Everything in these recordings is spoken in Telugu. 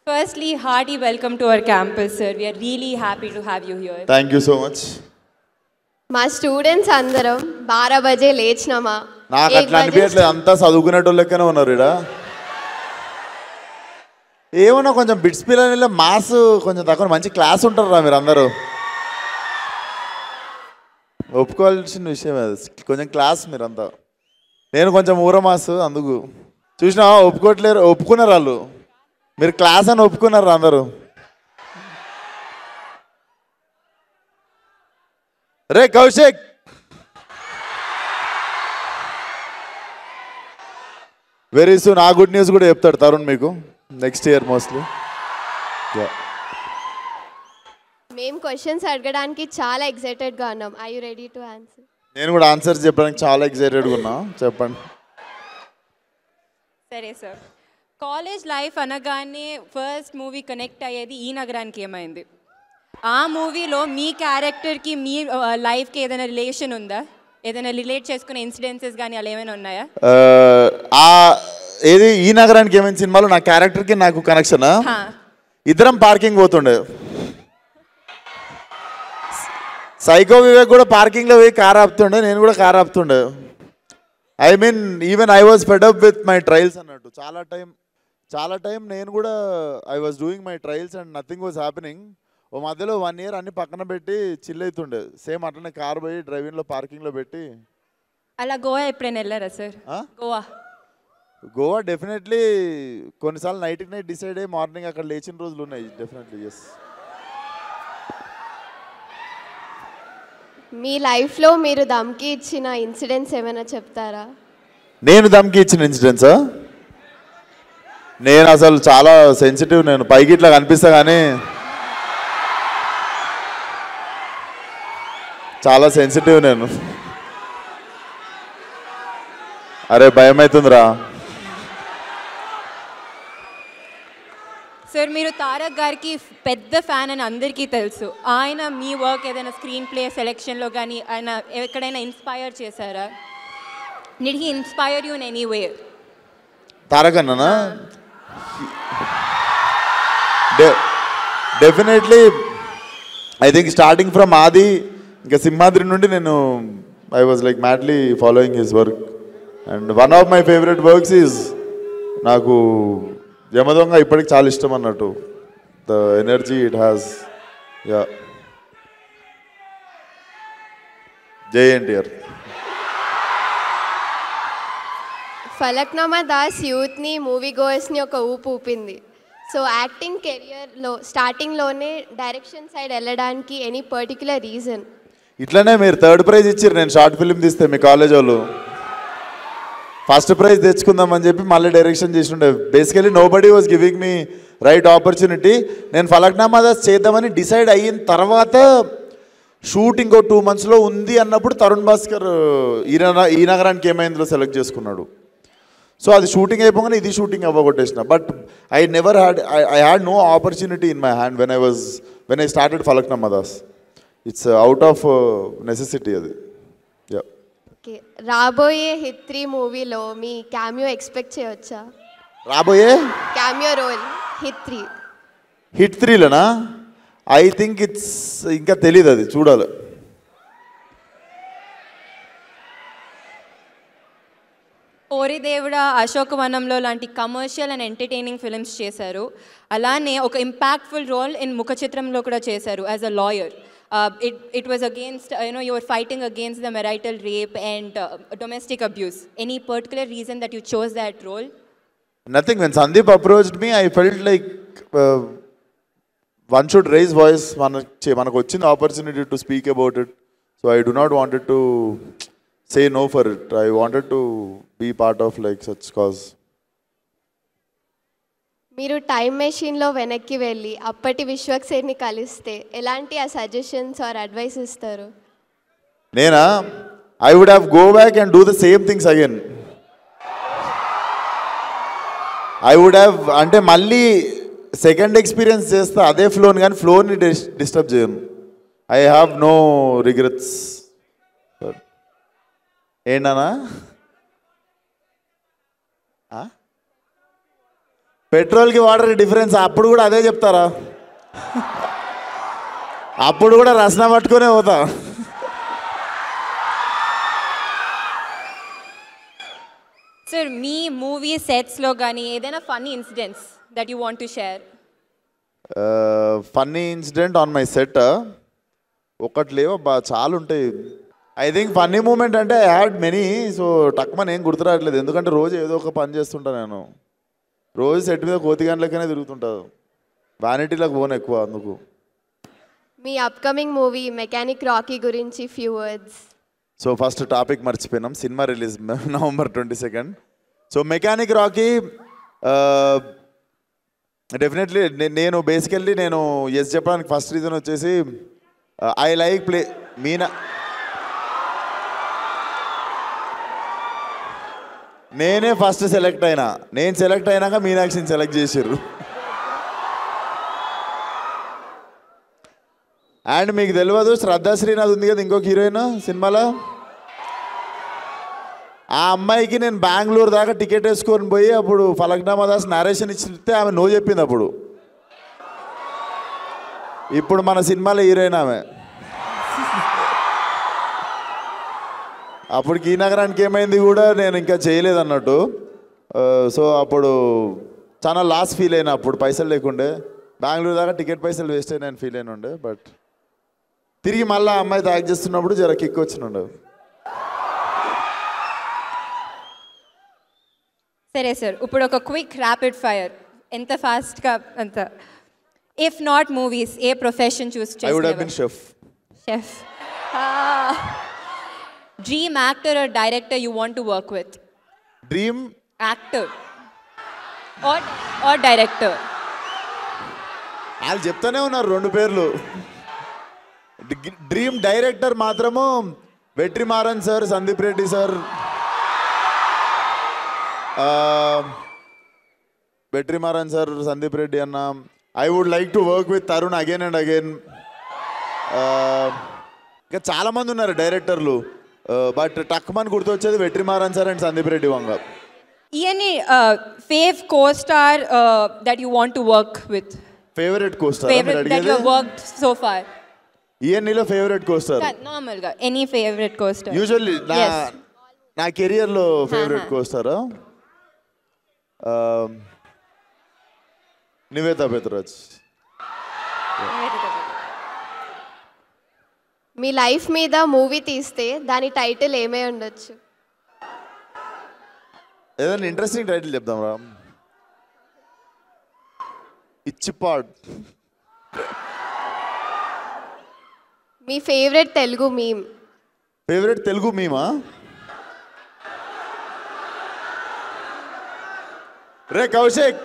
Firstly, hearty welcome to our campus, sir. We are really happy to have you here. Thank you so much. మా స్టూడెంట్స్ అందరం 12 బజే లేచినామా నాకు అట్లా అనిపించట్లేదు, అంతా చదువుకునేటోళ్ళు లెక్కనే ఉన్నారు ఇక్కడ. ఏమన్నా కొంచెం బిట్స్ పిల్లలు మాస్ కొంచెం తక్కువ, మంచి క్లాస్ ఉంటారా మీరు అందరూ. ఒప్పుకోవాల్సిన విషయం అది, కొంచెం క్లాస్ మీరంతా. నేను కొంచెం ఊర మాస్, అందుకు చూసినా ఒప్పుకోవట్లేరు. ఒప్పుకున్నారు వాళ్ళు, మీరు క్లాస్ అని ఒప్పుకున్నారు అందరూ. రే కౌశిక్, వెరీ సూన్ ఆ గుడ్ న్యూస్ కూడా చెప్తాడు తరుణ్ మీకు నెక్స్ట్ ఇయర్ మోస్ట్లీ. మేము క్వశ్చన్స్ అడగడానికి చాలా ఎక్సైటెడ్గా ఉన్నాం. I you ready to answer? నేను కూడా ఆన్సర్స్ చెప్పడానికి చాలా ఎక్సైటెడ్గా ఉన్నా, చెప్పండి. సరే సార్, కాలేజ్ లైఫ్ అనగానే ఫస్ట్ మూవీ కనెక్ట్ అయ్యేది ఈ నగరానికి ఏమైంది? ఆ మూవీలో మీ క్యారెక్టర్కి మీ లైఫ్కి ఏదైనా రిలేషన్ ఉందా? ఏదైనా రిలేట్ చేసుకునే ఇన్సిడెన్సెస్ కానీ అలా ఏమైనా ఉన్నాయా? ఏది ఈ నగరానికి ఏమైనా సినిమాలో నా క్యారెక్టర్కి నాకు కనెక్షన్. ఇద్దరం పార్కింగ్ పోతుండే, సైకో వివేక్ కూడా పార్కింగ్లో పోయి కార్ ఆపుతుండే, నేను కూడా కార్ ఆపుతుండే. I mean even I was fed up with my trials అన్నట్టు. చాలా టైం నేను కూడా I was doing my trials and nothing was happening. ఓ మధ్యలో 1 year అన్ని పక్కన పెట్టి చిల్ అవుతుండే. సేమ్ అట్లనే కార్ పోయి డ్రైవింగ్లో పార్కింగ్లో పెట్టి. అలా గోవా ఎప్పుడైనా వెళ్ళారా సార్? గోవా డెఫినెట్లీ కొన్నిసార్లు నైట్కి నైట్ డిసైడ్ అయ్యి మార్నింగ్ అక్కడ లేచిన రోజులు ఉన్నాయి. Definitely yes. మీ లైఫ్లో మీరు దమ్కి ఇచ్చిన ఇన్సిడెంట్స్ ఏమైనా చెప్తారా? నేను దమ్కి ఇచ్చిన ఇన్సిడెంట్సా? నేను అసలు చాలా సెన్సిటివ్. నేను పైకి ఇట్లా కనిపిస్తా కానీ చాలా సెన్సిటివ్ నేను. అరే భయం అవుతుందిరా. సార్, మీరు తారక్ గారికి పెద్ద ఫ్యాన్ అని అందరికీ తెలుసు. ఆయన మీ వర్క్ ఏదైనా స్క్రీన్ ప్లే సెలెక్షన్లో కానీ ఆయన ఎక్కడైనా ఇన్స్పైర్ చేశారా? Did he inspire you in any way? Tarak అన్ననా? Definitely. I think starting from Aadi ఇంకా సింహాద్రి నుండి నేను I was like madly following his work. And one of my favourite works is నాకు యమదొంగ ఇప్పటికి చాలా ఇష్టం అన్నట్టు. The energy it has. Ya, Jai NTR. Falaknuma Das యూత్ని, మూవీ గోయర్స్ని ఒక ఊపు ఊపింది. సో యాక్టింగ్ కెరియర్లో స్టార్టింగ్లోనే డైరెక్షన్ సైడ్ వెళ్ళడానికి ఎనీ పర్టిక్యులర్ రీజన్? ఇట్లనే మీరు 3rd ప్రైజ్ ఇచ్చారు నేను షార్ట్ ఫిల్మ్ తీస్తే. మీ కాలేజ్ వాళ్ళు ఫస్ట్ ప్రైజ్ తెచ్చుకుందామని చెప్పి మళ్ళీ డైరెక్షన్ చేసిండే. Basically nobody was giving me right opportunity. నేను ఫలక్నామా దాస్ చేద్దామని డిసైడ్ అయిన తర్వాత షూట్ ఇంకో 2 monthsలో ఉంది అన్నప్పుడు తరుణ్ భాస్కర్ ఈ నగరానికి ఏమైందో సెలెక్ట్ చేసుకున్నాడు. సో అది షూటింగ్ అయిపోగానే ఇది షూటింగ్ అవ్వగొట్టేసిన. But I never had I had no opportunity in my hand when I started Falaknuma Das. It's out of necessity అది. యా. ఓకే, రాబోయే హిట్ 3 మూవీలో మీ క్యామియో ఎక్స్పెక్ట్ చేయవచ్చా? రాబోయే క్యామియో రోల్ హిట్ 3లోనా? ఐ థింక్ ఇట్స్ ఇంకా తెలీదు, అది చూడాలి. ఓరి దేవుడా, అశోకవనంలో లాంటి కమర్షియల్ అండ్ ఎంటర్టైనింగ్ ఫిల్మ్స్ చేశారు. అలానే ఒక ఇంపాక్ట్ఫుల్ రోల్ ఇన్ ముఖ చిత్రంలో కూడా చేశారు as a lawyer. It was against, you were fighting against the marital rape and domestic abuse. Any particular reason that you chose that role? Nothing. When Sandeep approached me, I felt like one should raise voice. Manaku vachinda opportunity to speak about it. So I do not wanted to say no for it. I wanted to be part of like such cause. మీరు టైం మెషిన్లో వెనక్కి వెళ్ళి అప్పటి విశ్వక్సేన్ని కలిస్తే ఎలాంటి ఆ సజెషన్స్ ఆర్ అడ్వైస్ ఇస్తారు? నేనా? I would have go back and do the same things again. I would have అంటే మళ్ళీ సెకండ్ ఎక్స్పీరియన్స్ చేస్తా అదే ఫ్లోని, కానీ ఫ్లోని డిస్టర్బ్ చేయను. I have no regrets. ఏంటన్నా? పెట్రోల్కి వాటర్ డిఫరెన్స్ అప్పుడు కూడా అదే చెప్తారా? అప్పుడు కూడా రసన పట్టుకునే పోతా. సార్ మీ మూవీ సెట్స్లో కానీ ఏదైనా funny incidents that you want to share? Funny incident on my set ఒకటి లేవు, చాలా ఉంటాయి. ఐ థింక్ ఫన్నీ మూమెంట్ అంటే ఐ హ్యాడ్ మెనీ. సో టక్మన్ ఏం గుర్తురావట్లేదు, ఎందుకంటే రోజు ఏదో ఒక పని చేస్తుంటా నేను. రోజు సెట్ మీద కోతి గంటలకనే తిరుగుతుంటాను, వ్యానిటీలకు పోను ఎక్కువ. అందుకు మీ అప్కమింగ్ మూవీ మెకానిక్ రాకీ గురించి few words. So first topic మర్చిపోయినాం, సినిమా release November 22. So Mechanic Rocky definitely నేను బేసికల్లీ నేను ఎస్ చెప్పడానికి ఫస్ట్ రీజన్ వచ్చేసి ఐ లైక్ ప్లే మీనా. నేనే ఫస్ట్ సెలెక్ట్ అయినా, నేను సెలెక్ట్ అయినాక మీనాక్షిని సెలెక్ట్ చేసారు. అండ్ మీకు తెలియదు, శ్రద్ధా శ్రీనాథ్ ఉంది కదా ఇంకొక హీరోయిన్ సినిమాలో, ఆ అమ్మాయికి నేను బెంగళూరు దాకా టికెట్ వేసుకొని పోయి అప్పుడు ఫలక్నామా దాస్ నరేషన్ ఇచ్చితే ఆమె నో చెప్పింది. అప్పుడు ఇప్పుడు మన సినిమాలో హీరోయిన్ ఆమె. అప్పటికి ఈ నగరానికి ఏమైంది కూడా నేను ఇంకా చేయలేదు అన్నట్టు. సో అప్పుడు చాలా లాస్ ఫీల్ అయినా, అప్పుడు పైసలు లేకుండే, బెంగళూరు దాకా టికెట్ పైసలు వేస్ట్ అయినా ఫీల్ అయిన ఉండే. బట్ తిరిగి మళ్ళీ అమ్మాయి యాక్ట్ చేస్తున్నప్పుడు జర కిక్ వచ్చినుండే. సరే సార్, ఇప్పుడు ఒక క్విక్ ర్యాపిడ్ ఫైర్, ఎంత ఫాస్ట్గా అంత. If not movies, a profession choose I would have been chef. Chef. Dream actor or director you want to work with? Dream actor or director? వాళ్ళు చెప్తానే ఉన్నారు రెండు పేర్లు. డ్రీమ్ డైరెక్టర్ మాత్రము Vetrimaaran sir, Sandeep Reddy sir. Vetrimaaran sir, Sandeep Reddy అన్న. I would like to work with Tarun again and again. ఇంకా చాలామంది ఉన్నారు డైరెక్టర్లు, బట్ టక్మన్ గుర్తొచ్చేది Vetrimaaran sir and Sandeep Reddy Vanga. Any fave co-star that you want to work with? Favourite co-star Favorite that you have worked so far? ఈఎన్ఈలో favourite co-star Normal ga. Any favorite co-star? Usually Yes. నా కెరియర్లో ఫేవరెట్ కోస్టారా నివేతా పెత్రాజ్. మీ లైఫ్ మీద మూవీ తీస్తే దాని టైటిల్ ఏమై ఉండొచ్చు? ఏదైనా ఇంట్రెస్టింగ్ టైటిల్ చెప్దాం రా. ఇచ్చిపాడ్. మీ favourite Telugu meme? Favourite Telugu మీమా? రే కౌశిక్.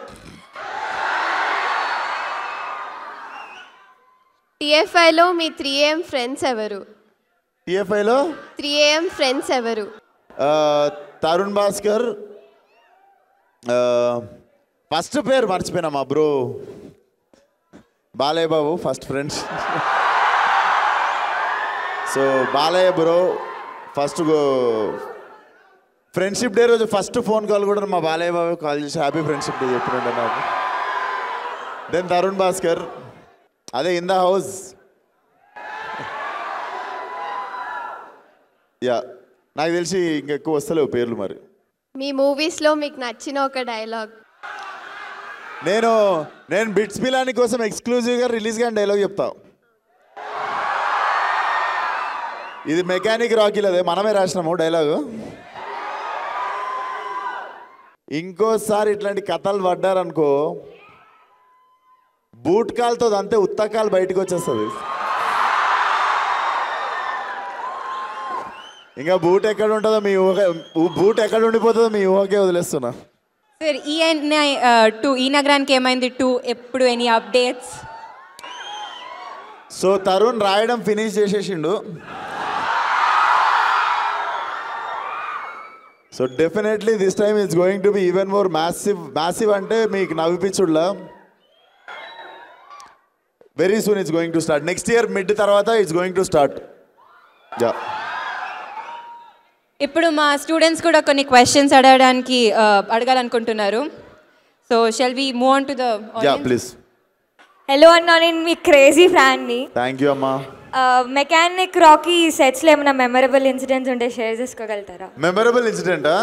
టీఎఫ్ఐలో మీ 3AM ఫ్రెండ్స్ ఎవరు? టీఎఫ్ఐలో 3AM ఫ్రెండ్స్ ఎవరు? తరుణ్ భాస్కర్. ఫస్ట్ పేరు మర్చిపోయినా, మా bro Balayya Babu first friends. So Balayya bro first friendship day రోజు ఫస్ట్ ఫోన్ కాల్ కూడా మా బాలయ్య బాబు కాల్ చేసి హ్యాపీ ఫ్రెండ్షిప్ డే చెప్పినంటే నాకు. దెన్ తరుణ్ భాస్కర్, అదే ఇన్ ద హౌస్. యా, నాకు తెలిసి ఇంకెక్కువ వస్తలేవు పేర్లు. మరి మీ మూవీస్లో మీకు నచ్చిన ఒక డైలాగ్? నేను బిట్స్ పిలాని కోసం ఎక్స్క్లూజివ్గా రిలీజ్ కానీ డైలాగ్ చెప్తా. ఇది మెకానిక్ రాకీలదే, మనమే రాసినాము డైలాగు. ఇంకోసారి ఇట్లాంటి కథలు పడ్డారనుకో, బూట్ కాల్తో అంతే ఉత్తకాలు బయటకు వచ్చేస్తుంది. ఇంకా బూట్ ఎక్కడ ఉంటుందో మీ ఊహ, బూట్ ఎక్కడ ఉండిపోతుందో మీ ఊహకే వదిలేస్తున్నా. సార్ ఈ నగరానికి ఏమైంది 2 ఎప్పుడు ఎనీ అప్డేట్స్? సో తరుణ్ రాయడం ఫినిష్ చేసేసిండు. So definitely this time it's going to be even more massive అంటే మీకు నవ్విపించుడ్లా. Very soon it's going to start. Next year mid తర్వాత it's going to start. Yeah. ఇప్పుడు మా స్టూడెంట్స్ కూడా కొన్ని క్వశ్చన్స్ అడగాలనుకుంటున్నారు. So shall we move on to the audience? Yeah please. Hello అన్న, నేను మీ క్రేజీ ఫ్యాన్ని. థ్యాంక్ యూ అమ్మా. మెకానిక్ రాకీ సెట్స్లో ఏమైనా మెమరబుల్ ఇన్సిడెంట్స్ ఉంటే షేర్ చేసుకోగలుగుతారా? మెమరబుల్ ఇన్సిడెంటా?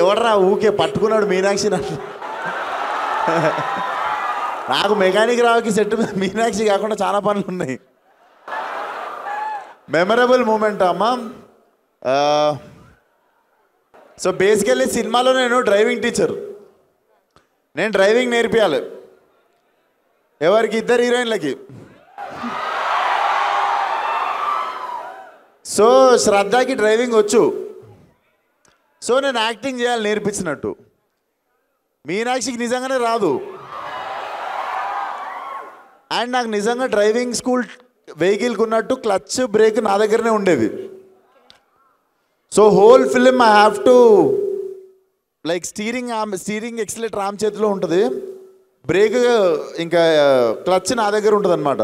ఎవడరా ఊకే పట్టుకున్నాడు మీనాక్షి నన్ను. నాకు మెకానిక్ రావుకి సెట్ మీద మీనాక్షి కాకుండా చాలా పనులు ఉన్నాయి. మెమరబుల్ మూమెంట్ అమ్మా. సో బేసికల్లీ సినిమాలో నేను డ్రైవింగ్ టీచర్. నేను డ్రైవింగ్ నేర్పియాలి ఎవరికి? 2 హీరోయిన్లకి. సో శ్రద్ధకి డ్రైవింగ్ వచ్చు. సో నేను యాక్టింగ్ చేయాలి నేర్పించినట్టు. మీనాక్షికి నిజంగానే రాదు. అండ్ నాకు నిజంగా డ్రైవింగ్ స్కూల్ వెహికల్కి ఉన్నట్టు క్లచ్ బ్రేక్ నా దగ్గరనే ఉండేవి. So whole film I have to like steering accelerator ఆమె చేతిలో ఉంటుంది, బ్రేక్ ఇంకా క్లచ్ నా దగ్గర ఉంటుంది అనమాట.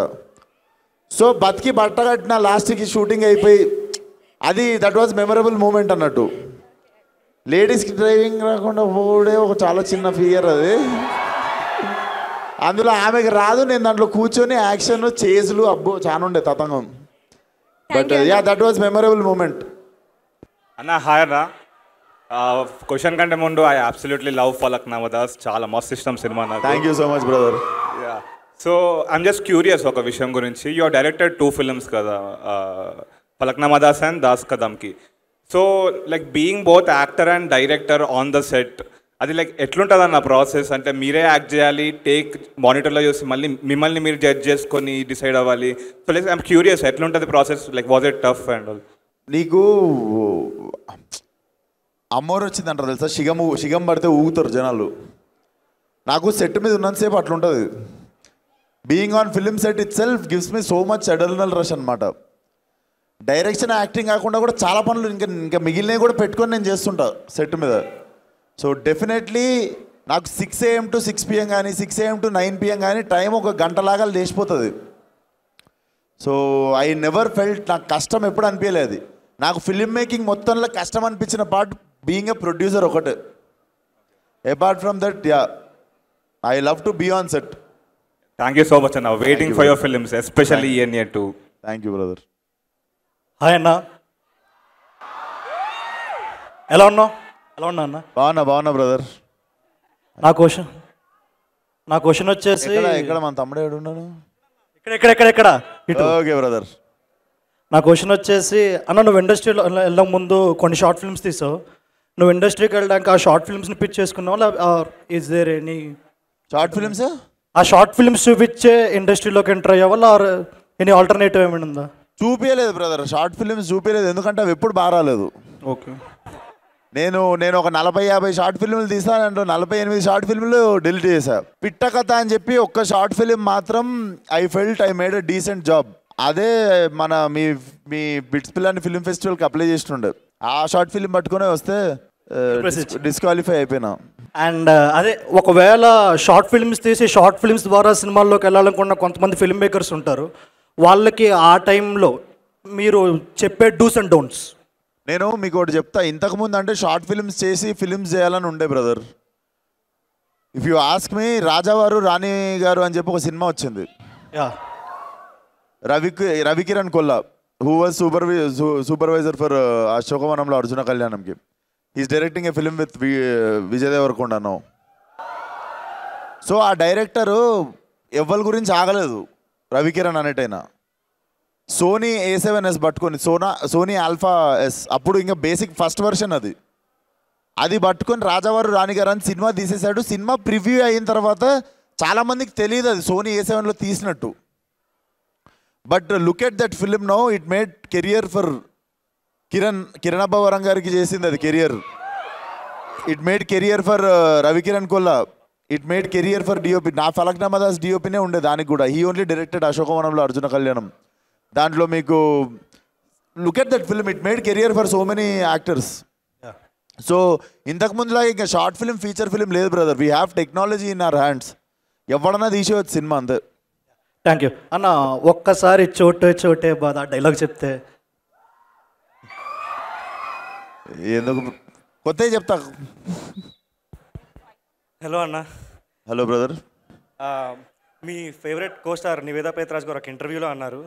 సో బతికి బట్ట కట్టిన లాస్ట్కి షూటింగ్ అయిపోయి అది దట్ వాజ్ మెమరబుల్ మూమెంట్ అన్నట్టు. లేడీస్కి డ్రైవింగ్ రాకుండా పోవడే ఒక చాలా చిన్న ఫియర్ అది. అందులో ఆమెకి రాదు, నేను దాంట్లో కూర్చొని యాక్షన్ చేజులు అబ్బో చాలా ఉండే తతంగం. But yeah that was memorable moment. అన్న హాయ్ అన్న. క్వశ్చన్ కంటే ముందు I absolutely love Falaknuma Das. చాలా మస్త్ ఇష్టం సినిమా నాకు. Thank you so much brother. Yeah so I'm just curious ఒక విషయం గురించి. యూ ఆర్ డైరెక్టెడ్ 2 ఫిల్మ్స్ కదా, ఫలక్నామా దాస్ అండ్ దాస్ కదమ్కి. So like being both actor and director on the set, అది లైక్ ఎట్లుంటుంది అన్న ప్రాసెస్? అంటే మీరే యాక్ట్ చేయాలి, టేక్ మానిటర్లో చూసి మళ్ళీ మిమ్మల్ని మీరు జడ్జ్ చేసుకొని డిసైడ్ అవ్వాలి. సో లైక్ ఐఎమ్ క్యూరియస్ ఎట్లుంటుంది process, like was it tough and all? నీకు అమ్మోరు వచ్చిందంటారు తెలుసా, షిగం పడితే ఊగుతారు జనాలు. నాకు సెట్ మీద ఉన్నంతసేపు అట్లుంటుంది. Being on film set itself gives me so much adrenaline rush అనమాట. డైరెక్షన్ యాక్టింగ్ కాకుండా కూడా చాలా పనులు ఇంకా మిగిలినవి కూడా పెట్టుకొని నేను చేస్తుంటా సెట్ మీద. సో డెఫినెట్లీ నాకు 6 AM to 6 PM కానీ 6 AM to 9 PM కానీ టైం ఒక గంటలాగా లేచిపోతుంది. సో ఐ నెవర్ ఫెల్ట్ నాకు కష్టం ఎప్పుడు అనిపించలేదు. నాకు ఫిల్మ్ మేకింగ్ మొత్తంలో కష్టం అనిపించిన పార్ట్ బీయింగ్ ఎ ప్రొడ్యూసర్ ఒకటే. Apart from that yeah I love to be on set. Thank you so much అన్న. Waiting for your films especially ENA 2. Thank you brother. Hi అన్న, ఎలా ఉన్నా అన్న? బాగున్నా బ్రదర్. నా క్వశ్చన్ వచ్చేసి ఇక్కడ మన తమ్ముడు ఏడు ఉన్నాడు. ఇక్కడ ఓకే బ్రదర్. నా క్వశ్చన్ వచ్చేసి అన్న, నువ్వు ఇండస్ట్రీలో వెళ్ళక ముందు కొన్ని షార్ట్ ఫిల్మ్స్ తీసావు. నువ్వు ఇండస్ట్రీకి వెళ్ళడానికి ఆ షార్ట్ ఫిల్మ్స్ని పిచ్ చేసుకున్నావు, is there any short films? ఆ షార్ట్ ఫిల్మ్స్ చూపించే ఇండస్ట్రీలోకి ఎంటర్ అయ్యావా, ఆర్ ఎనీ ఆల్టర్నేటివ్ ఏమైనా ఉందా? చూపించలేదు బ్రదర్, షార్ట్ ఫిల్మ్స్ చూపించలేదు. ఎందుకంటే అవి ఎప్పుడు బాగా రాలేదు. ఓకే. నేను ఒక 40-50 షార్ట్ ఫిల్మ్లు తీసాను, అంటే 48 షార్ట్ ఫిల్మ్లు డిలీట్ చేశా. పిట్ట కథ అని చెప్పి ఒక్క షార్ట్ ఫిల్మ్ మాత్రం I felt I made a decent job. అదే మన మీ బిట్స్ పిల్లని ఫిల్మ్ ఫెస్టివల్కి అప్లై చేస్తుండే. ఆ షార్ట్ ఫిల్మ్ పట్టుకునే వస్తే డిస్క్వాలిఫై అయిపోయినా. అండ్ అదే ఒకవేళ షార్ట్ ఫిల్మ్స్ తీసి షార్ట్ ఫిల్మ్స్ ద్వారా సినిమాల్లోకి వెళ్ళాలనుకున్న కొంతమంది ఫిల్మ్ మేకర్స్ ఉంటారు, వాళ్ళకి ఆ టైంలో మీరు చెప్పే డూస్ అండ్ డోంట్స్? నేను మీకు ఒకటి చెప్తా. ఇంతకుముందు అంటే షార్ట్ ఫిల్మ్స్ చేసి ఫిల్మ్స్ చేయాలని ఉండే brother. If you ask me, రాజావారు రాణి గారు అని చెప్పి ఒక సినిమా వచ్చింది. Ravikiran Kolla, who was supervisor for అశోకవనంలో అర్జున కళ్యాణంకి. Is directing a film with Vijay Deverakonda now. So ఆ డైరెక్టరు ఎవ్వరి గురించి ఆగలేదు, రవికిరణ్ అనేటైనా. సోనీ A7S పట్టుకొని, సోనీ ఆల్ఫా S, అప్పుడు ఇంకా బేసిక్ ఫస్ట్ వర్షన్ అది పట్టుకొని రాజావారు రాణిగారు అని సినిమా తీసేశాడు. సినిమా ప్రివ్యూ అయిన తర్వాత చాలామందికి తెలియదు అది సోనీ A7లో తీసినట్టు. But look at that film now, it made career for Kiran Abbavaram గారికి చేసింది అది career. It made career for Ravikiran Kolla. It made career for DOP. నా ఫలక్నామా దాస్ DOPనే ఉండే దానికి కూడా. హీ ఓన్లీ డైరెక్టెడ్ అశోకవనంలో అర్జున కళ్యాణం. దాంట్లో మీకు look at that film, it made career for so many actors. So ఇంతకుముందులాగా ఇంకా షార్ట్ ఫిల్మ్ ఫీచర్ ఫిల్మ్ లేదు brother. We have technology in our hands. ఎవడన్నా తీసేవచ్చు సినిమా, అంతే. థ్యాంక్ యూ అన్న. ఒక్కసారి చోటే బాధ డైలాగ్ చెప్తే. ఎందుకు కొత్తవి చెప్తా. హలో అన్న. Hello brother. మీ favourite co star Nivetha Pethuraj గారు ఒక ఇంటర్వ్యూలో అన్నారు,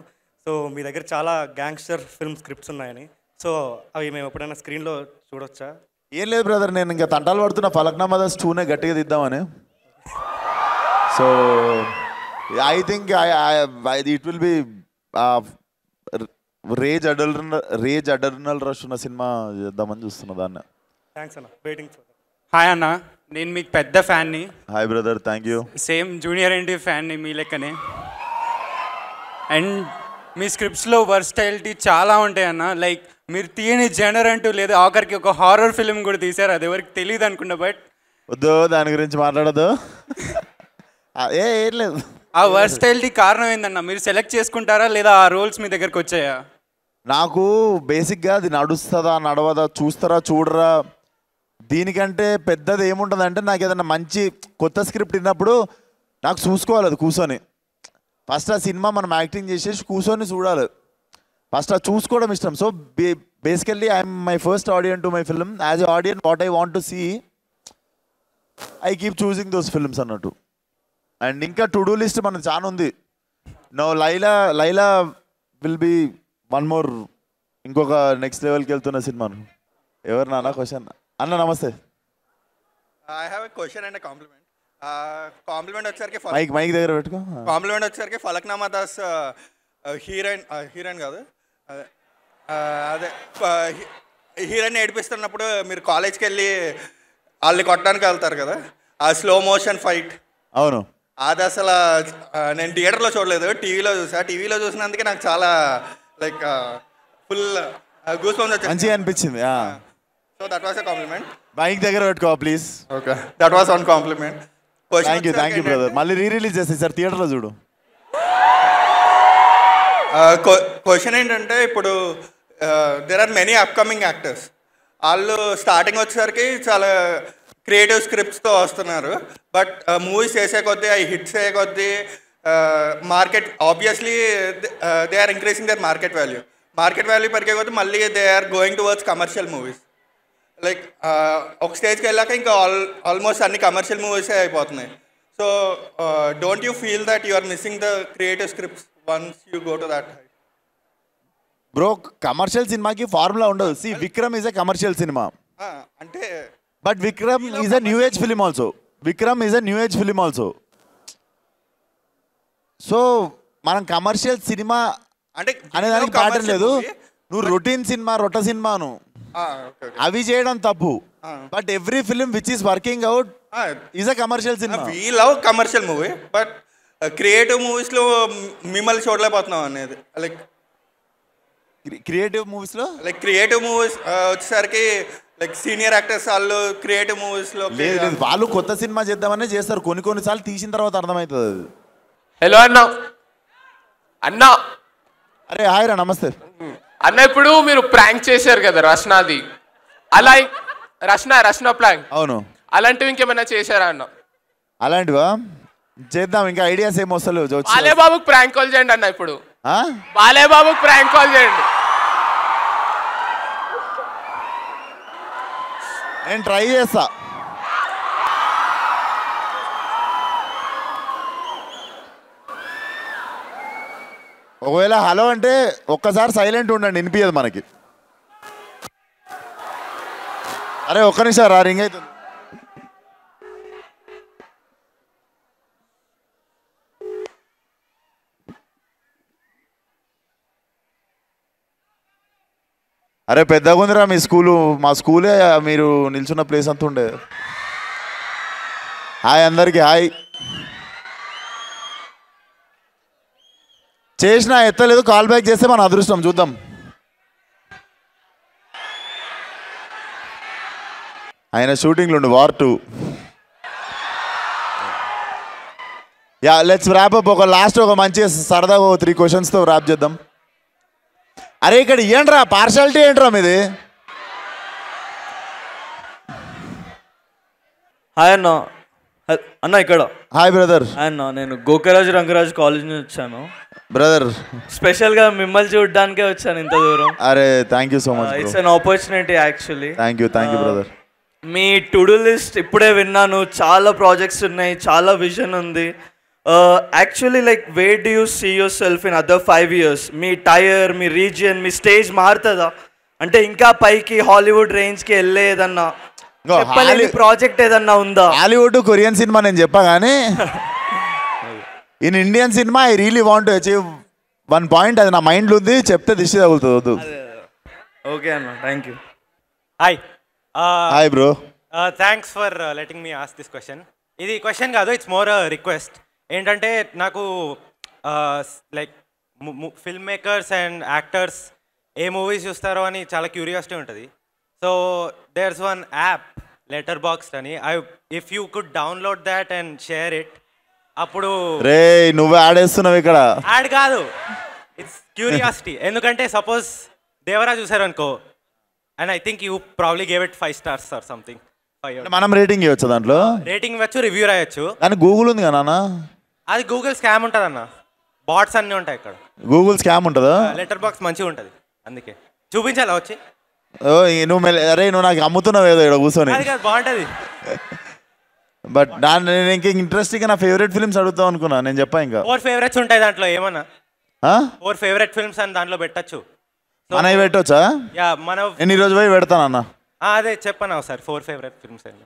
సో మీ దగ్గర చాలా గ్యాంగ్స్టర్ ఫిల్మ్ స్క్రిప్ట్స్ ఉన్నాయని. సో అవి మేము ఎప్పుడైనా స్క్రీన్లో చూడొచ్చా? ఏం లేదు బ్రదర్, నేను ఇంకా తంటాలు పడుతున్నా ఫలక్నామా దాస్ 2నే గట్టిగా తీద్దామని. So I think it will be rage adrenaline rush ఉన్న సినిమా చేద్దామని చూస్తున్నా దాన్ని. థ్యాంక్స్ అన్న, వెయిటింగ్ ఫర్. హాయ్ అన్న, నేను మీకు పెద్ద ఫ్యాన్ని. Hi brother, thank you. Same junior NT ఫ్యాన్ని మీ లెక్కనే. అండ్ మీ స్క్రిప్ట్స్లో వర్స్టైలిటీ చాలా ఉంటాయి అన్న. లైక్ మీరు తీయని జనర్ అంటూ లేదు, ఆఖరికి ఒక హారర్ ఫిల్మ్ కూడా తీశారు, అది ఎవరికి తెలియదు అనుకుంటా. బట్ వద్దు దాని గురించి మాట్లాడదు. ఏం లేదు. ఆ వర్స్టైలిటీ కారణం ఏందన్న? మీరు సెలెక్ట్ చేసుకుంటారా లేదా ఆ రోల్స్ మీ దగ్గరకు వచ్చాయా? నాకు బేసిక్గా అది నడుస్తుందా నడవదా, చూస్తారా చూడరా, దీనికంటే పెద్దది ఏముంటుంది అంటే, నాకు ఏదైనా మంచి కొత్త స్క్రిప్ట్ విన్నప్పుడు నాకు చూసుకోవాలి అది కూర్చొని. ఫస్ట్ ఆ సినిమా మనం యాక్టింగ్ చేసేసి కూర్చొని చూడాలి, ఫస్ట్ అది చూసుకోవడం ఇష్టం. So basically I'm my first audience to my film. As a audience what I want to see, I keep చూసింగ్ దోస్ ఫిల్మ్స్ అన్నట్టు. అండ్ ఇంకా టు డూ లిస్ట్ మనకు చాలా ఉంది. No Laila will be one more, ఇంకొక నెక్స్ట్ లెవెల్కి వెళ్తున్న సినిమాను. ఎవరు నాన్న క్వశ్చన్? అన్న నమస్తే. I have a question and a compliment. Compliment వచ్చేసరికి మైక్ దగ్గర పెట్టుకో. కాంప్లిమెంట్ వచ్చేసరికి ఫలక్నామా దాస్ హీరోయిన్ కాదు, అదే హీరోయిన్ ఏడిపిస్తున్నప్పుడు మీరు కాలేజ్కి వెళ్ళి వాళ్ళని కొట్టడానికి వెళ్తారు కదా, ఆ స్లో మోషన్ ఫైట్. అవును, అది అసలు నేను థియేటర్లో చూడలేదు, టీవీలో చూసా. టీవీలో చూసినందుకే నాకు చాలా లైక్ ఫుల్ గూస్ బంప్స్ వచ్చాయి, మంచిగా అనిపించింది. So that was a compliment. Mic దగ్గర పెట్టుకో please. Okay, that was one compliment. Thank you brother. మళ్ళీ రిలీజ్ చేస్తాయి సార్, థియేటర్లో చూడు. క్వశ్చన్ ఏంటంటే, ఇప్పుడు there are many upcoming actors. వాళ్ళు స్టార్టింగ్ వచ్చేసరికి చాలా క్రియేటివ్ స్క్రిప్ట్స్తో వస్తున్నారు, బట్ మూవీస్ చేసే కొద్దీ అవి హిట్స్ అయ్యే కొద్దీ market obviously they are increasing their market value పెరిగే కొద్దీ మళ్ళీ they are going towards commercial movies. Like ఒక స్టేజ్కి వెళ్ళాక ఇంకా ఆల్మోస్ట్ అన్ని కమర్షియల్ మూవీసే అయిపోతున్నాయి. So don't you feel that you are missing the creative scripts once you go to that height? Bro, commercial సినిమాకి ఫార్ములా ఉండదు. See Vikram is a commercial cinema, అంటే but Vikram is a new age film also. So మనం కమర్షియల్ సినిమా అంటే అనేదానికి ప్యాటర్న్ లేదు. నువ్వు రొటీన్ సినిమా సినిమాను అవి చేయడం తప్పు, but every film which is working out is a commercial cinema. We love commercial movie, but creative మూవీస్లో మిమ్మల్ని చూడలేకపోతున్నాం అనేది. లైక్ క్రియేటివ్ మూవీస్లో వచ్చేసరికి లైక్ సీనియర్ యాక్టర్స్ వాళ్ళు క్రియేటివ్ మూవీస్లో లేదు, వాళ్ళు కొత్త సినిమా చేద్దామనే చేస్తారు, కొన్నిసార్లు తీసిన తర్వాత అర్థమవుతుంది అది. హలో అన్నా. అరే హాయ్ రా, నమస్తే అన్న. ఇప్పుడు మీరు ప్రాంక్ చేశారు కదా రష్నాది, అలా రష్నా ప్రాంక్. అవును, అలాంటివి ఇంకేమైనా చేశారా అన్న? అలాంటివా చేద్దాం, ఇంకా ఐడియాస్ ఏం వస్తలేవు. బాలేబాబుకి ప్రాంక్ కాల్ చేయండి అన్న. ఇప్పుడు బాలేబాబుకి ప్రాంక్ కాల్ చేయండి. నేను ట్రై చేస్తా. ఒకవేళ హలో అంటే ఒక్కసారి సైలెంట్ ఉండండి, వినిపించదు మనకి. అరే ఒక్క నిమిషం రా, రింగ్ అవుతుంది. అరే పెద్దగా ఉందిరా మీ స్కూలు, మా స్కూలే మీరు నిల్చున్న ప్లేస్ అంతా ఉండే. హాయ్ అందరికీ, హాయ్. చేసినా ఎత్తలేదు, కాల్ బ్యాక్ చేస్తే మన అదృష్టం, చూద్దాం. ఆయన షూటింగ్లో ఉండు, war 2. Yeah let's wrap up. ఒక లాస్ట్ ఒక మంచి సరదాగా 3 క్వశ్చన్స్తో ర్యాప్ చేద్దాం. అరే ఇక్కడ ఏంట్రా పార్షాలిటీ ఏంట్రా మీది? హాయ్ అన్న. అన్న ఇక్కడ. Hi brother. హాయ్ అన్న, నేను గోకరాజు రంగరాజు కాలేజ్ నుంచి వచ్చాను బ్రదర్. స్పెషల్గా మిమ్మల్ని చూడడానికే వచ్చాను ఇంత దూరం. అరే thank you so much. It's an opportunity actually. Thank you brother. మీ టు డూ లిస్ట్ ఇప్పుడే విన్నాను, చాలా ప్రాజెక్ట్స్ ఉన్నాయి, చాలా విజన్ ఉంది. Actually like where do you see yourself in other 5 years? మీ టైర్, మీ రీజియన్, మీ స్టేజ్ మారుతుందా? అంటే ఇంకా పైకి హాలీవుడ్ రేంజ్కి వెళ్ళేదన్నా చెప్పలేని ప్రాజెక్ట్ ఏదన్నా ఉందా? హాలీవుడ్ కొరియన్ సినిమా నేను చెప్పా కానీ in Indian cinema I really want to achieve 1 point. అది నా మైండ్లో ఉంది, చెప్తే దిష్టి తగులుతుంది. వద్దు. ఓకే అన్న, thank you. Hi hi bro. Thanks for letting me ask this question. ఇది క్వశ్చన్ కాదు, ఇట్స్ మోర్ రిక్వెస్ట్. ఏంటంటే నాకు like filmmakers and actors ఏ మూవీస్ చూస్తారో అని చాలా క్యూరియాసిటీ ఉంటుంది. So there's one app Letterboxd అని, if you could download that and share it. అప్పుడు రే నువ్వే ఆడేస్తున్నావు ఇక్కడ. యాడ్ కాదు, ఇట్స్ క్యూరియాసిటీ. ఎందుకంటే సపోజ్ దేవరా చూసారు అనుకో, and I think you probably gave it 5 stars or something. మనం రేటింగ్ ఇవ్వచ్చు దాంట్లో, రేటింగ్ ఇవ్వచ్చు, రివ్యూ రాయొచ్చు. కానీ గూగుల్ ఉంది కదా నాన్న. అది గూగుల్ స్కామ్ ఉంటుంది అన్న, బాట్స్ అన్నీ ఉంటాయి ఇక్కడ. గూగుల్ స్కామ్ ఉంటుందా? లెటర్ బాక్స్ మంచిగా ఉంటుంది, అందుకే చూపించాలా వచ్చి. నువ్వు అరే నువ్వు నాకు అమ్ముతున్నావు ఏదో ఇక్కడ కూర్చొని. అది కాదు, బాగుంటుంది. బట్ దాన్ని నేను ఇంకా ఇంట్రెస్టింగ్గా నా ఫేవరెట్ ఫిల్మ్స్ అడుగుతావు అనుకున్నా. నేను చెప్పా ఇంకా 4 favorites ఉంటాయి దాంట్లో. ఏమన్నా 4 favorite films అని దాంట్లో పెట్టచ్చు. మనవి పెట్టవచ్చా? యా, మన నేను ఈరోజు పోయి పెడతానన్నా. అదే చెప్పనా ఒకసారి 4 favorite films అండి.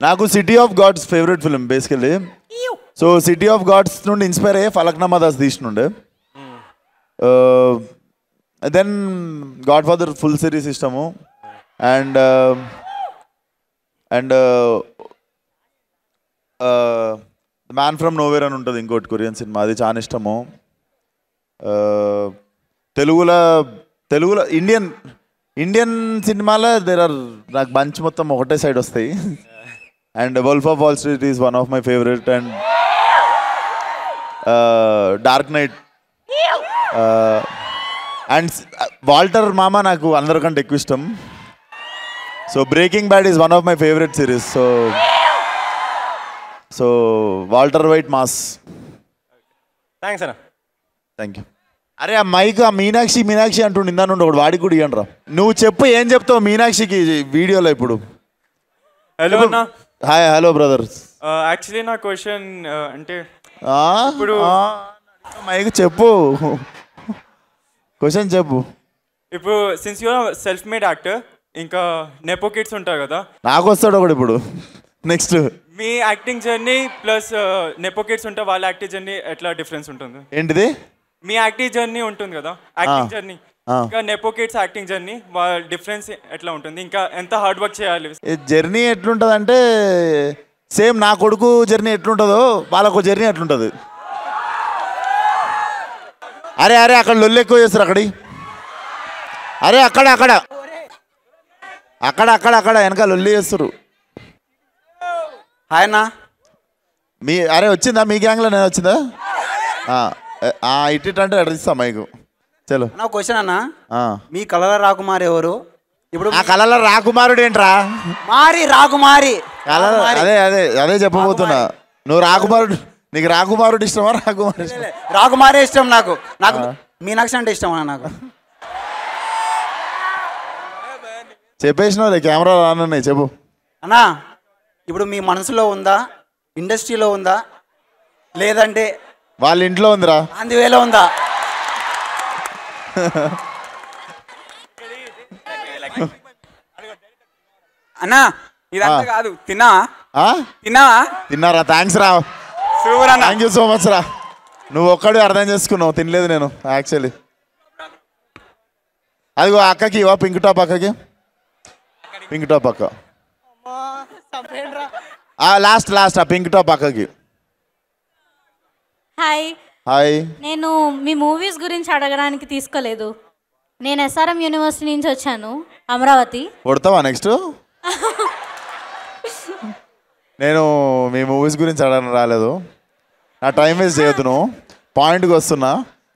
నాకు city of gods favourite film basically. So city of gods నుండి ఇన్స్పైర్ అయ్యే ఫలక్నామా దాస్ తీసినుండే. Then godfather full series ఇష్టము. అండ్ మ్యాన్ ఫ్రమ్ నోవేర్ అని ఉంటుంది ఇంకోటి కొరియన్ సినిమా, అది చాలా ఇష్టము. తెలుగులో ఇండియన్ సినిమాలో నాకు బంచ్ మొత్తం ఒకటే సైడ్ వస్తాయి. And wolf of Wall Street is one of my favourite. And dark knight and Walter మామ నాకు అందరికంటే ఎక్కువ ఇష్టం. So breaking bad is one of my favourite series. So Walter White mass. Thanks అన్న. Thank you. అరే ఆ మైక్ ఆ మీనాక్షి అంటుండే ఇందా నుండి ఒకటి వాడికి కూడా ఇవ్వండి రా. నువ్వు చెప్పు ఏం చెప్తావు మీనాక్షికి వీడియోలో ఇప్పుడు. హలో అన్న. హాయ్. Hello brother. యాక్చువల్లీ నా క్వశ్చన్ అంటే ఇప్పుడు మైక్ చెప్పు, క్వశ్చన్ చెప్పు. ఇప్పుడు since you are self made actor, ఇంకా నెపో కిడ్స్ ఉంటారు కదా, నాకు వస్తాడు ఒకటి ఇప్పుడు. నెక్స్ట్ మీ acting journey plus nepo kids ఉంటే వాళ్ళ యాక్టింగ్ జర్నీ ఎట్లా డిఫరెన్స్ ఉంటుంది? ఏంటిది? మీ యాక్టింగ్ జర్నీ ఉంటుంది కదా, యాక్టింగ్ జర్నీ, ఇంకా నెపో కిడ్స్ యాక్టింగ్ జర్నీ, వాళ్ళ డిఫరెన్స్ ఎట్లా ఉంటుంది? ఇంకా ఎంత హార్డ్ వర్క్ చేయాలి? జర్నీ ఎట్లుంటుంది అంటే సేమ్ నా కొడుకు జర్నీ ఎట్లుంటుందో వాళ్ళకు జర్నీ ఎట్లుంటుంది. అరే అక్కడ లొల్లు ఎక్కువ చేస్తారు అక్కడి. అరే అక్కడ వెనక లొల్లి చేస్తారు. హాయ్ అన్న. అరే వచ్చిందా మీ గ్యాంగ్లో? నేను వచ్చిందా? ఇట్ అంటే అడిగిస్తా మైకు. చలో నా క్వశ్చన్ అన్న, మీ కళల రాకుమారి ఎవరు? ఇప్పుడు ఆ కళల రాకుమారుడు ఏంట్రా? రాకుమారి అదే చెప్పబోతున్నా. నువ్వు రాకుమారుడు, నీకు రాకుమారుడు ఇష్టమా? రాకుమారే ఇష్టం. నాకు మీనాక్షి అంటే ఇష్టం అన్న. నాకు చెప్పేసినావు కెమెరా రానున్నాయి. చెప్పు అన్నా. ఇప్పుడు మీ మనసులో ఉందా, ఇండస్ట్రీలో ఉందా, లేదంటే వాళ్ళ ఇంట్లో ఉందిరా, అందువేలో ఉందా? అన్నా ఇదంతా కాదు, తిన్నారా? థ్యాంక్స్ రా, థ్యాంక్ యూ సో మచ్ రా. నువ్వు ఒక్కడే అర్థం చేసుకున్నావు, తినలేదు నేను యాక్చువల్లీ. అదిగో అక్కకి ఇవా, పింక్ టాప్ అక్కకి, పింక్ టాప్ అక్క లాస్ట్ ఆ పింక్ టాప్ అక్కకి. హాయ్. నేను మీ మూవీస్ గురించి అడగడానికి తీసుకోలేదు. నేను SRM యూనివర్సిటీ నుంచి వచ్చాను, అమరావతి. కొడతావా నెక్స్ట్? నేను మీ మూవీస్ గురించి అడగడం రాలేదు. నా టైం వేస్ట్ చేయొద్దు, నువ్వు పాయింట్కి వస్తున్నా.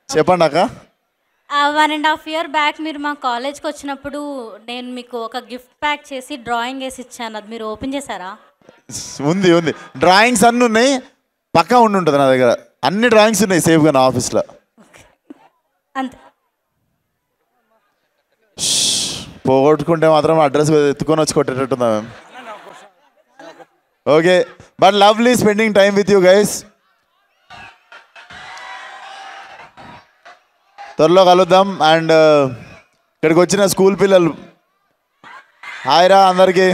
చెప్పండి అక్క. 1.5 year బ్యాక్ మీరు మా కాలేజ్కి వచ్చినప్పుడు నేను మీకు ఒక గిఫ్ట్ ప్యాక్ చేసి డ్రాయింగ్ వేసి ఇచ్చాను, అది మీరు ఓపెన్ చేశారా? ఉంది డ్రాయింగ్స్ అన్నీ ఉన్నాయి, పక్కా ఉంటుంది నా దగ్గర. అన్ని డ్రాయింగ్స్ ఉన్నాయి సేఫ్గా నా ఆఫీస్లో. అంతే. పోగొట్టుకుంటే మాత్రం అడ్రస్ ఎత్తుకొని వచ్చి కొట్టేటట్టుందా ma'am? Okay, but lovely spending time with you guys. త్వరలో కలుద్దాం. అండ్ ఇక్కడికి వచ్చిన స్కూల్ పిల్లలు హాయ్ రా అందరికీ.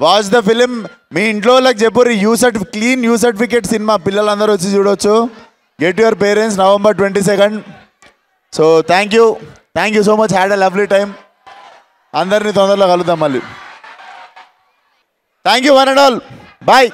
Watch the film. మీ ఇంట్లో వాళ్ళకి చెప్పుర్రి క్లీన్ యూ సర్టిఫికేట్ సినిమా పిల్లలందరూ వచ్చి చూడవచ్చు. Get your parents November 22. So thank you so much. Had a lovely time. అందరినీ తొందరలో కలుద్దాం మళ్ళీ. Thank you one and all. Bye.